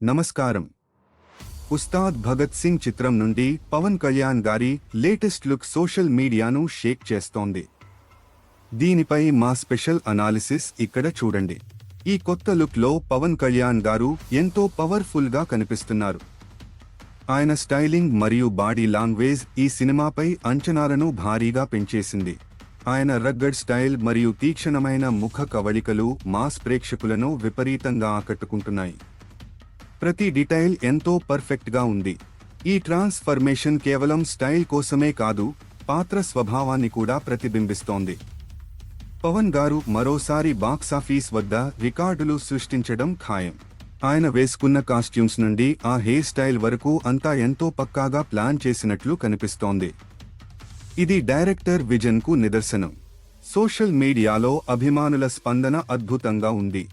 నమస్కారం. ఉస్తాద్ భగత్ సింగ్ చిత్రం నుండి పవన్ కళ్యాణ్ గారి లేటెస్ట్ లుక్ సోషల్ మీడియాను షేక్ చేస్తోంది. దీనిపై మా స్పెషల్ అనాలిసిస్ ఇక్కడ చూడండి. ఈ కొత్త లుక్లో పవన్ కళ్యాణ్ గారు ఎంతో పవర్ఫుల్గా కనిపిస్తున్నారు. ఆయన స్టైలింగ్ మరియు బాడీ లాంగ్వేజ్ ఈ సినిమాపై అంచనాలను భారీగా పెంచేసింది. ఆయన రగ్గడ్ స్టైల్ మరియు తీక్షణమైన ముఖ కవళికలు మాస్ ప్రేక్షకులను విపరీతంగా ఆకట్టుకుంటున్నాయి. ప్రతి డీటెయిల్ ఎంతో పర్ఫెక్ట్గా ఉంది. ఈ ట్రాన్స్ఫర్మేషన్ కేవలం స్టైల్ కోసమే కాదు, పాత్ర స్వభావాన్ని కూడా ప్రతిబింబిస్తోంది. పవన్ గారు మరోసారి బాక్సాఫీస్ వద్ద రికార్డులు సృష్టించడం ఖాయం. ఆయన వేసుకున్న కాస్ట్యూమ్స్ నుండి ఆ హెయిర్ స్టైల్ వరకు అంతా ఎంతో పక్కాగా ప్లాన్ చేసినట్లు కనిపిస్తోంది. ఇది డైరెక్టర్ విజన్కు నిదర్శనం. సోషల్ మీడియాలో అభిమానుల స్పందన అద్భుతంగా ఉంది.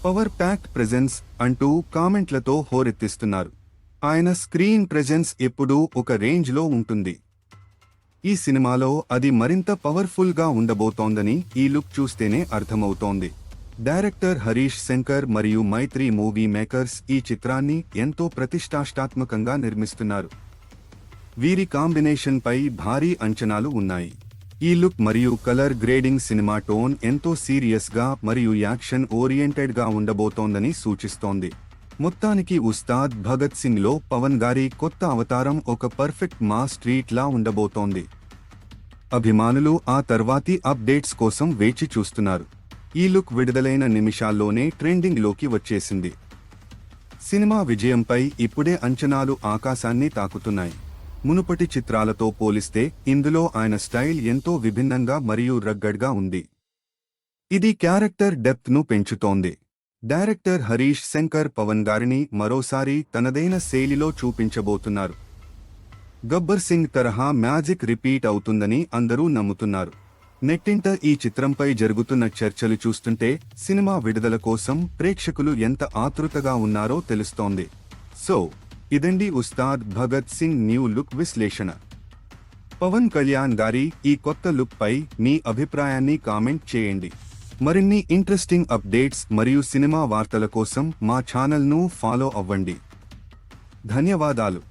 పవర్ ప్యాక్డ్ ప్రెజెన్స్ అంటూ కామెంట్లతో హోరెత్తిస్తున్నారు. ఆయన స్క్రీన్ ప్రెజెన్స్ ఎప్పుడూ ఒక రేంజ్లో ఉంటుంది. ఈ సినిమాలో అది మరింత పవర్ఫుల్గా ఉండబోతోందని ఈ లుక్ చూస్తేనే అర్థమవుతోంది. డైరెక్టర్ హరీష్ శంకర్ మరియు మైత్రి మూవీ మేకర్స్ ఈ చిత్రాన్ని ఎంతో ప్రతిష్టాత్మకంగా నిర్మిస్తున్నారు. వీరి కాంబినేషన్పై భారీ అంచనాలు ఉన్నాయి. ఈ లుక్ మరియు కలర్ గ్రేడింగ్ సినిమా టోన్ ఎంతో సీరియస్గా మరియు యాక్షన్ ఓరియంటెడ్గా ఉండబోతోందని సూచిస్తోంది. మొత్తానికి ఉస్తాద్ భగత్ సింగ్లో పవన్ గారి కొత్త అవతారం ఒక పర్ఫెక్ట్ మాస్ ట్రీట్లా ఉండబోతోంది. అభిమానులు ఆ తర్వాతి అప్డేట్స్ కోసం వేచి చూస్తున్నారు. ఈ లుక్ విడుదలైన నిమిషాల్లోనే ట్రెండింగ్లోకి వచ్చేసింది. సినిమా విజయంపై ఇప్పుడే అంచనాలు ఆకాశాన్ని తాకుతున్నాయి. మునుపటి చిత్రాలతో పోలిస్తే ఇందులో ఆయన స్టైల్ ఎంతో విభిన్నంగా మరియు రగ్గడ్గా ఉంది. ఇది క్యారెక్టర్ డెప్త్ను పెంచుతోంది. డైరెక్టర్ హరీష్ శంకర్ పవన్ గారిని మరోసారి తనదైన శైలిలో చూపించబోతున్నారు. గబ్బర్ సింగ్ తరహా మ్యాజిక్ రిపీట్ అవుతుందని అందరూ నమ్ముతున్నారు. నెట్టింట ఈ చిత్రంపై జరుగుతున్న చర్చలు చూస్తుంటే సినిమా విడుదల కోసం ప్రేక్షకులు ఎంత ఆతృతగా ఉన్నారో తెలుస్తోంది. సో ఇదండి ఉస్తాద్ భగత్ సింగ్ న్యూ లుక్ విశ్లేషణ. పవన్ కళ్యాణ్ గారి ఈ కొత్త లుక్ పై మీ అభిప్రాయాన్ని కామెంట్ చేయండి. మరిన్ని ఇంట్రెస్టింగ్ అప్డేట్స్ మరియు సినిమా వార్తల కోసం మా ఛానల్ను ఫాలో అవ్వండి. ధన్యవాదాలు.